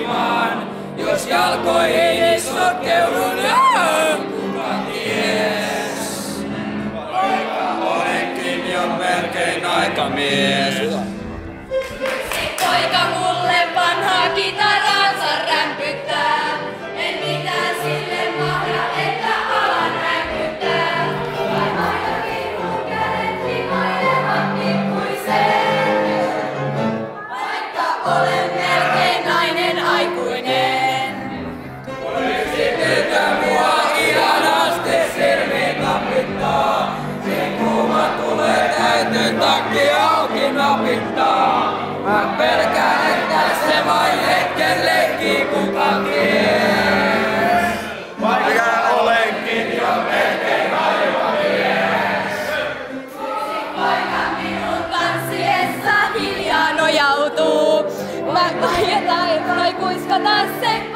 hankkimaan. Jos jalkoihini sotkeudun, kuka ties? Vaikka olenkin jo melkein aikamies. Se poika mulle vanhaa kitaraansa rämpyttää. En mitään sille mahda, että alan rämpyttää. Vai ainakin mun kädet himoilevat pikkuisen. Vaikka olen melkein nainen aikuinen. Poliisipiltä mua ihanasti silmiin napittaa. Se kuuma tulee täytyy takki auki napittaa. Mä pelkään, että se vain hetken leikkii kuka ties. Vaikka olenkin jo melkein aikamies. Poika minun tanssiessa hiljaa nojautuu. Mä vaietaan voi kuiskata sen